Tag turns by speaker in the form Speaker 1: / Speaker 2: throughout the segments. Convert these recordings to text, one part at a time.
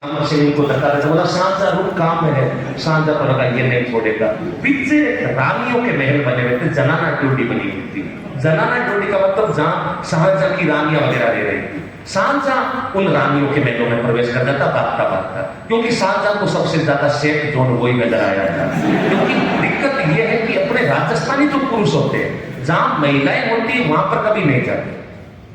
Speaker 1: से इनको धक्का देता बोला सांझा रुक काम में है सांझा पर लगा ये नहीं छोड़ेगा। पीछे रानियों के महल बने हुए थे, जनाना ड्यूटी बनी हुई थी। जनाना ड्यूटी का मतलब जहाँ शाहजहां की रानियां वगैरह रह रही थी, शाहजहां उन रानियों के महलों में प्रवेश कर जाता भागता भागता, क्योंकि शाहजहां को सबसे ज्यादा सेफ जोन वही नजर आया था। क्योंकि दिक्कत यह है कि अपने राजस्थानी जो पुरुष होते हैं जहां महिलाएं होती है वहां पर कभी नहीं जाते।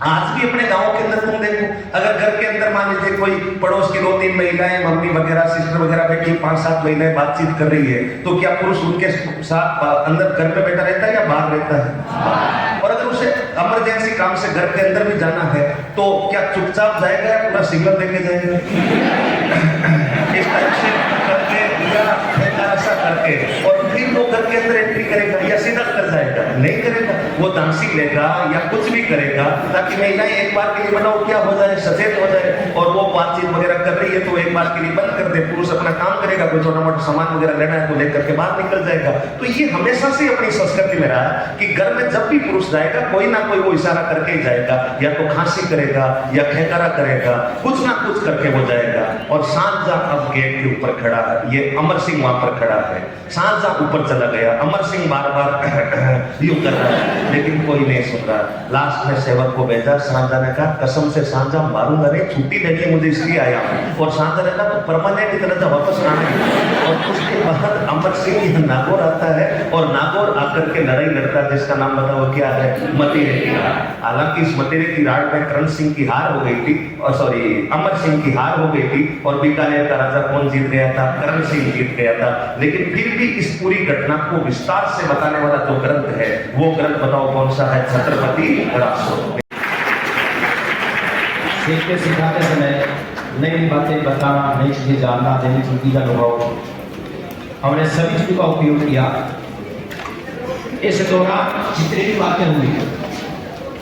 Speaker 1: आज भी अपने गांव के अंदर तुम देखो, अगर घर के अंदर मान लीजिए कोई पड़ोस की 2-3 महिलाएं, मम्मी वगैरह, सिस्टर वगैरह बैठी 5-7 महिलाएं बातचीत कर रही है, तो क्या पुरुष उनके साथ अंदर घर पे बैठा रहता है या बाहर रहता है? और अगर उसे इमरजेंसी काम से घर के अंदर भी जाना है तो क्या चुपचाप जाएगा या पूरा सिग्नल देके जाएगा? इस टाइप से करके या ऐसा करके, और फिर वो घर के अंदर एंट्री करेगा या सीधा कर जाएगा? नहीं करेगा, वो दांसी लेगा या कुछ भी करेगा ताकि महिलाएं एक बार के लिए बनाओ क्या हो जाए, सचेत हो जाए, और वो बातचीत वगैरह कर रही है तो एक बार के लिए बंद कर दे, पुरुष अपना काम करेगा, कोई छोटा मोटा सामान वगैरह लेना है तो लेकर के बाहर निकल जाएगा। तो ये हमेशा से अपनी संस्कृति में रहा कि घर में जब भी पुरुष जाएगा कोई ना कोई वो इशारा करके ही जाएगा, या तो खांसी करेगा या खेकारा करेगा, कुछ ना कुछ करके वो जाएगा। और शाहजहां अब गेट के ऊपर खड़ा है, ये अमर सिंह वहां पर खड़ा है, शाहजहां ऊपर चला गया, अमर सिंह बार बार यूं कर रहा है लेकिन कोई नहीं सुन रहा। लास्ट में सेवक को भेजा, शाहजहां ने कहा कसम से शाहजहां मारूंगा नहीं, छुट्टी देनी मुझे इसलिए आया हूं। और शाहजहां ने कहा तो परमानेंट इतना तो वापस आना है। और उसके बाद अमर सिंह नागौर आता है और नागौर आकर के लड़ाई लड़ता है जिसका नाम बताओ क्या है? मतेरे की हार। हालांकि इस मतेरे की हार में करण सिंह की हार हो गई थी, और सॉरी अमर सिंह की हार हो गई थी, और बीकानेर का राजा कौन जीत गया था? करण सिंह जीत गया था। लेकिन फिर भी इस पूरी घटना को विस्तार से बताने वाला जो ग्रंथ है वो ग्रंथ बताओ कौन सा है? छत्रपति राजसो।
Speaker 2: सीखते सिखाते समय नई बातें बताना, नई चीजें जानना, नई चीज़ों का अनुभव, हमने सभी चीजों का उपयोग किया। इस दौरान जितनी भी बातें हुई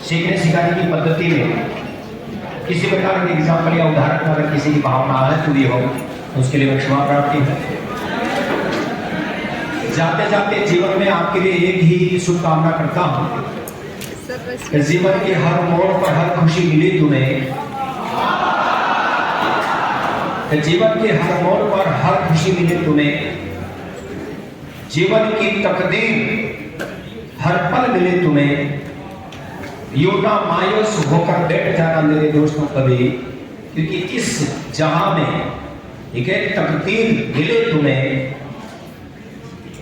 Speaker 2: सीखने सिखाने की पद्धति में किसी प्रकार के एग्जाम्पल या उदाहरण अगर किसी की भावना है पूरी हो उसके लिए मैं क्षमा प्रार्थी हूँ। जाते जाते जीवन में आपके लिए एक ही शुभकामना करता हूँ, जीवन के हर मोड़ पर हर खुशी मिली तुम्हें, जीवन के हर मोड़ पर हर खुशी मिले तुम्हें, जीवन की तकदीर हर पल मिले तुम्हें, यूं ना मायूस होकर बैठ जाना मेरे दोस्तों कभी, क्योंकि इस जहां में एक तकदीर मिले तुम्हें,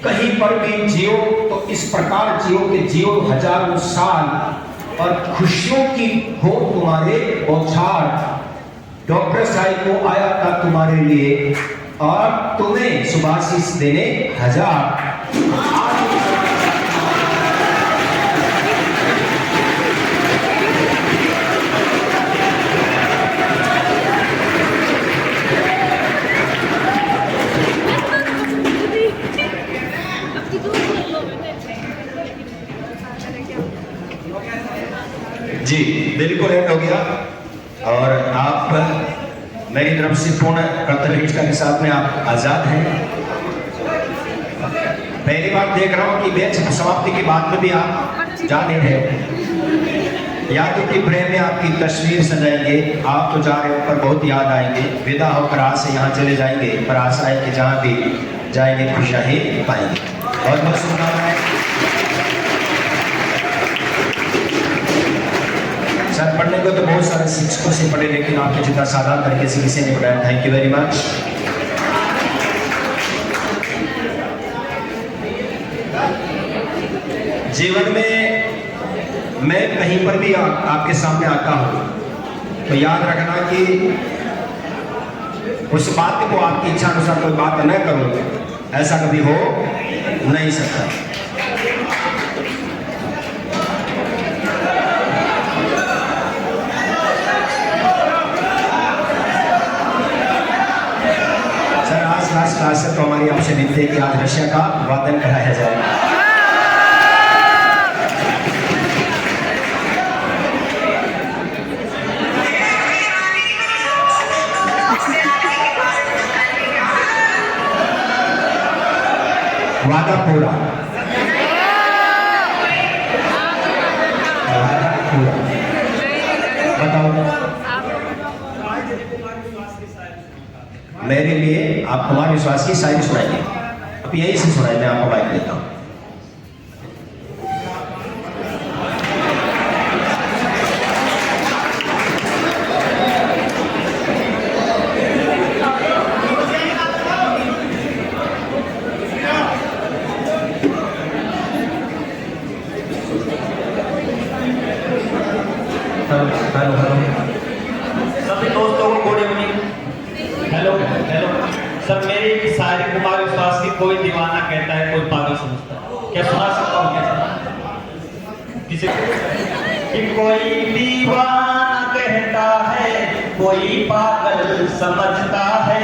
Speaker 2: कहीं पर भी जियो तो इस प्रकार जियो कि जियो हजारों साल और खुशियों की हो तुम्हारे बौछार। डॉक्टर साहब को आया था तुम्हारे लिए और तुम्हें सुभाषिस देने हजार।
Speaker 3: जी बिल्कुल एंड हो गया, और आप मेरी तरफ से पूर्ण कर्तव्य निष्ठा के साथ में आप आजाद हैं। पहली बार देख रहा हूं कि मैच समाप्ति की बात में भी आप जा रहे हैं, या तो कि प्रेम में आपकी तस्वीर सजाएंगे, आप तो जा रहे हो पर बहुत याद आएंगे, विदा होकर आज से यहाँ चले जाएंगे, पर आशा है कि जहाँ भी जाएंगे खुशियाँ ही पाएंगे। बहुत बहुत शुभकामनाएं। सर पढ़ने को तो बहुत सारे शिक्षकों से पढ़े, लेकिन आपके जितना साधारण तरीके से किसी ने पढ़ाया। Thank you very much. जीवन में मैं कहीं पर भी आपके सामने आता हूं तो याद रखना कि उस बात को आपकी इच्छा अनुसार कोई बात न करूं, ऐसा कभी हो नहीं सकता। क्लास से तो हमारी आपसे विनती है कि आज रशिया का वादन कराया जाए। वादा पूरा, वादा पूरा। बताओ मेरे लिए आप कुमार विश्वास की शायरी सुनाइए। अब यही से सुनाइए, मैं आपको माइक देता हूँ।
Speaker 2: हेलो सभी दोस्तों को good evening. Hello hello sir, मेरी शायरी कुमार विश्वास की कोई दीवाना कहता है कोई पागल समझता है, क्या सुना सकता हूँ क्या किसी कि कोई दीवाना कहता है कोई पागल समझता है,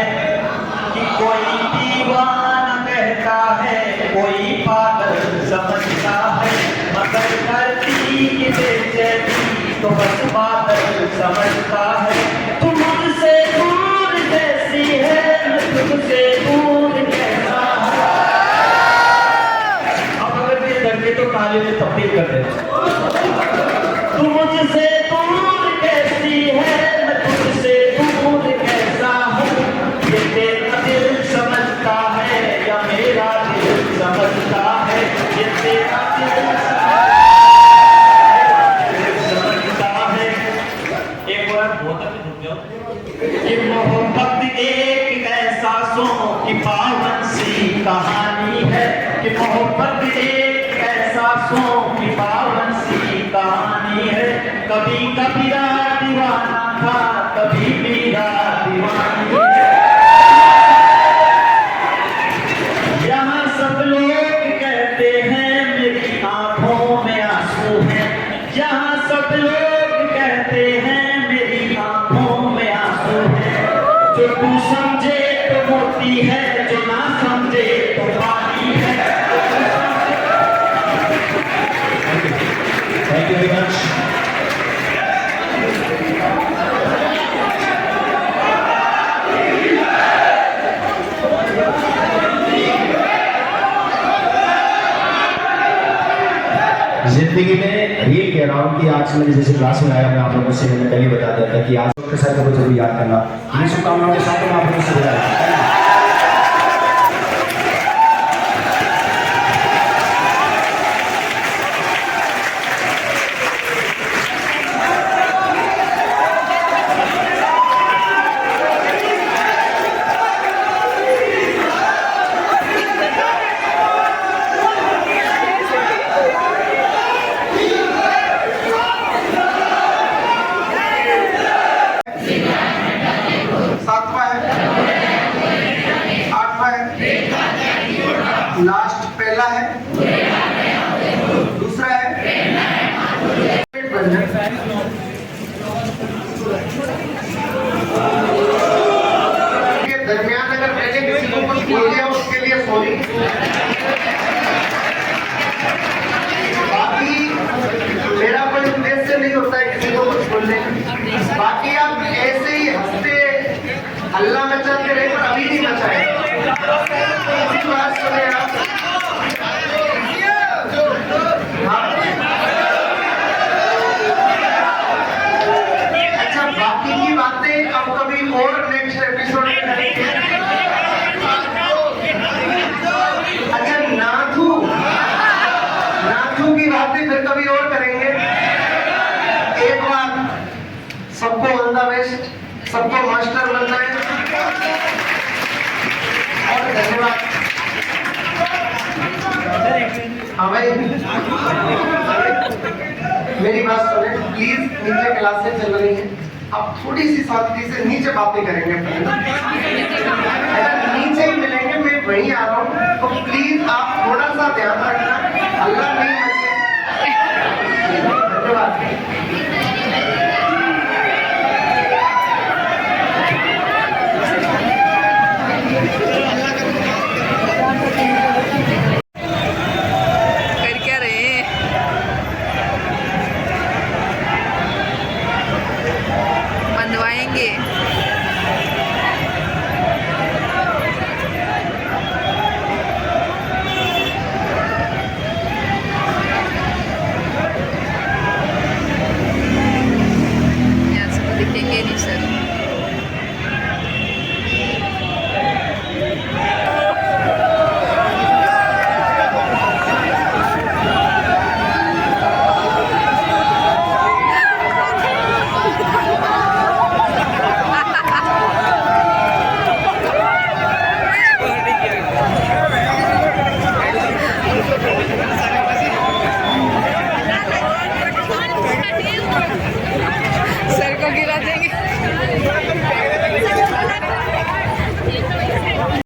Speaker 2: कि कोई दीवाना कहता है कोई पागल समझता है, मगर करती ये बेचैनी तो बस बादल समझता है। तू मुझसे दूर जैसी है मैं तुझसे दूर कैसा हूँ। अब अगर ये लड़के तो ताली में तब्दील कर दे। तू मुझसे दूर कैसी है मैं तुझसे दूर कैसा हूँ, ये तेरा दिल समझता है या मेरा दिल समझता है, ये तेरा दिल कि मोहब्बत एक एहसासों की पावन सी कहानी है, कि मोहब्बत एक एहसासों की पावन सी कहानी है। कभी कबीरा दीवाना था कभी मीरा दीवानी है। यहाँ सब लोग कहते हैं मेरी आंखों में आंसू है, यहाँ सब लोग कहते हैं मेरी आंखों में आंसू है। जो तू समझे तो मोती है, जो ना समझे तो पानी है।
Speaker 3: Thank you very much. जिंदगी में रियल कह रहा हूँ कि आज मैंने जैसे क्लास में आया, मैं आप लोगों से मैंने पहले बता दिया था कि आज के साथ को जरूर याद करना। इन शुभकामनाओं के साथ मैं आप लोगों से विदा लेता हूं।
Speaker 4: लास्ट पहला है, दूसरा है के दरमियान अगर मैंने किसी को कुछ बोल दिया उसके लिए सॉरी। बाकी मेरा कोई उद्देश्य नहीं होता है किसी को कुछ बोलने का। बाकी आप ऐसे ही हंसते हल्ला मचाते रहे पर अभी नहीं मचाए। बात सुने आप, अच्छा बाकी की बातें हम कभी और नेक्स्ट एपिसोड में करेंगे। अच्छा नाथू की बातें फिर कभी और करेंगे। एक बार सबको ऑल द बेस्ट, सबको मास्टर बनना है और धन्यवाद। हाँ भाई मेरी बात सुने प्लीज, नीचे क्लासेस चल रही हैं, आप थोड़ी सी शांति से नीचे बातें करेंगे। अगर नीचे ही मिलेंगे, मैं वहीं आ रहा हूँ, तो प्लीज आप थोड़ा सा ध्यान रखना। अल्लाह नहीं